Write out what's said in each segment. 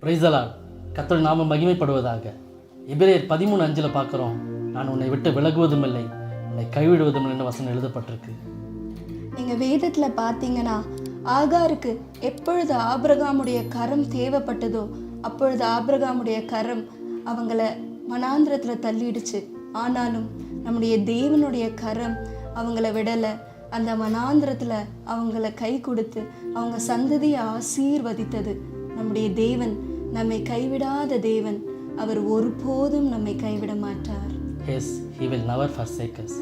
Praise the Lord. கர்த்தருடைய நாமம் மகிமைப்படுவதாக. எபிரேயர் 13:5 பார்க்குறோம், நான் உன்னை விட்டு விலகுவதும் இல்லை, உன்னை கைவிடுவதும் இல்லைன்னு வசனம் எழுதப்பட்டிருக்கு. நீங்கள் வேதத்தில் பார்த்தீங்கன்னா ஆகாருக்கு எப்பொழுது ஆபிரகாமுடைய கரம் தேவைப்பட்டதோ அப்பொழுது ஆபிரகாமுடைய கரம் அவங்கள வனாந்திரத்தில் தள்ளிடுச்சு. ஆனாலும் நம்முடைய தேவனுடைய கரம் அவங்கள விடலை. அந்த வனாந்திரத்தில் அவங்கள கை கொடுத்து அவங்க சந்ததியை ஆசீர்வதித்தது. நம்முடைய தேவன் நம்மை கைவிடாத தேவன். அவர் ஒருபோதும் நம்மை கைவிட மாட்டார். Yes, he will never forsake us.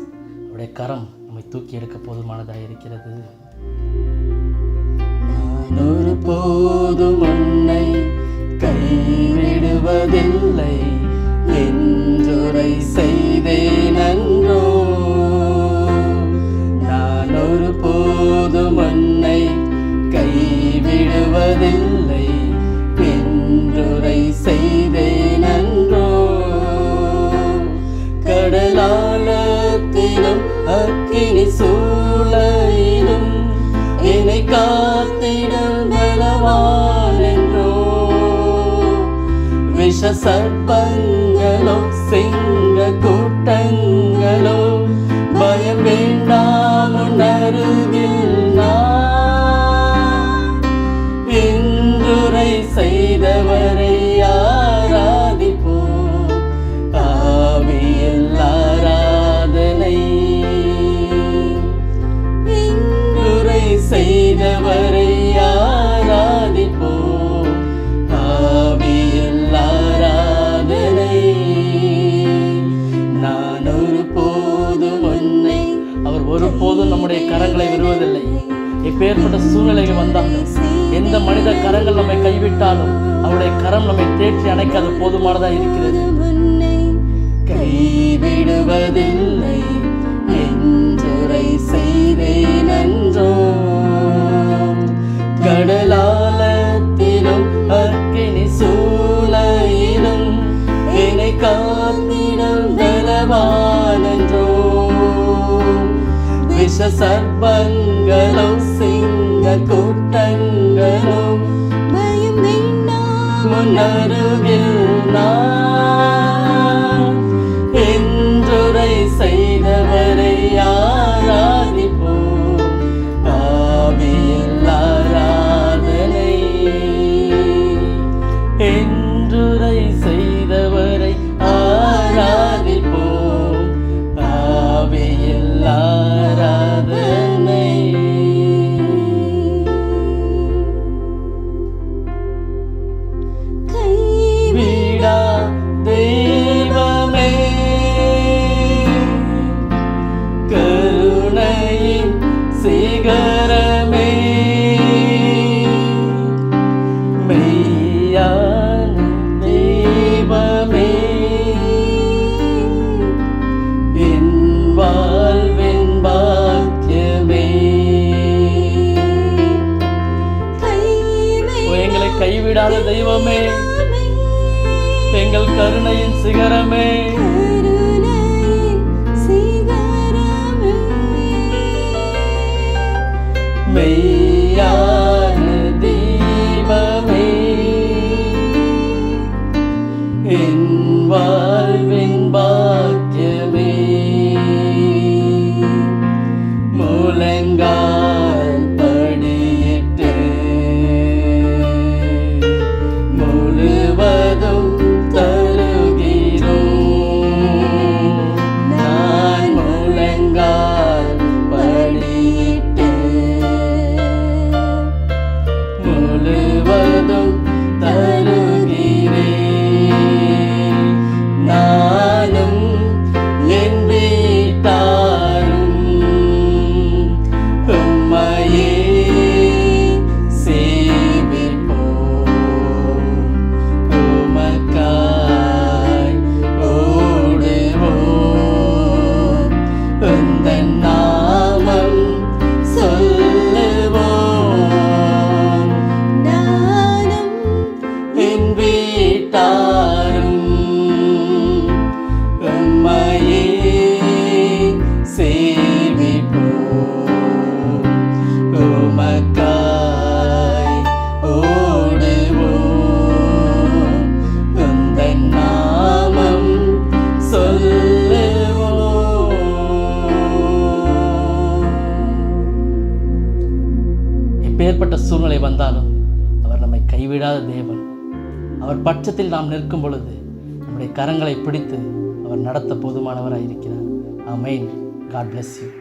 அவருடைய கரம் நம்மை தூக்கி எடுக்க போதுமானதாக இருக்கிறது. நான் ஒருபோதும் உன்னை கைவிடுவதில்லை என்றுரை செய்தேன் அன்றோ. நான் ஒருபோதும் உன்னை கைவிடுவதில்லை என்றுரை செய்தேன் அன்றோ. கடலாழத்திலும் அக்கினி சூளையிலும் என்னை காத்திடும் பலவான் என்றோ. விஷ சர்ப்பங்களோ சிங்க கூட்டங்களோ பயம் வேண்டாம், உன் அருகில் நான். இன்றுரை செய்தவரை ஆராதிப்போம், ஆவியில் ஆராதனை. இன்றுரை செய்தவரை ஆராதிப்போம், ஆவியில் ஆராதனை. நான் ஒருபோதும் உன்னை, அவர் ஒருபோதும் நம்முடைய கரங்களை விடுவதில்லை. எப்பேற்பட்ட சூழ்நிலைகள் வந்தாலும், எந்த மனித கரங்கள் நம்மை கைவிட்டாலும் அவருடைய கரம் நம்மை தேற்றி அணைக்க அது போதுமானதாக இருக்கிறது. கைவிடுவதில்லை என்றுரை செய்தேன் அன்றோ. கடலாழத்திலும் அக்கினி சூளையிலும் என்னை காத்திடும் பலவான் என்றோ. விஷ சர்ப்பங்களும் சிங்க கூட்டங்களும் பயம் வேண்டாம், உன் அருகில் நான். என்றுரை செய்தவரை ஆராதிப்போம், ஆவியில் ஆராதனை. என்றுரை செய்தவரை ஆராதிப்போம், ஆவியில் ஆராதனை. கைவிடா தெய்வமே, கருணையின் சிகரமே, மெய்யான தெய்வமே, என் வாழ்வின் பாக்கியமே. எங்களை கைவிடாத தெய்வமே, எங்கள் கருணையின் சிகரமே, மெய்யான தெய்வமே, என் வாழ்வின் பாக்கியமே. முழங்கால் படியிட்டு முழுவதும் தருகிறோம், கைவிடாத தேவன். அவர் பட்சத்தில் நாம் நிற்கும் பொழுது நம்முடைய கரங்களை பிடித்து அவர் நடத்த போதுமானவராக இருக்கிறார். ஆமென். God bless you.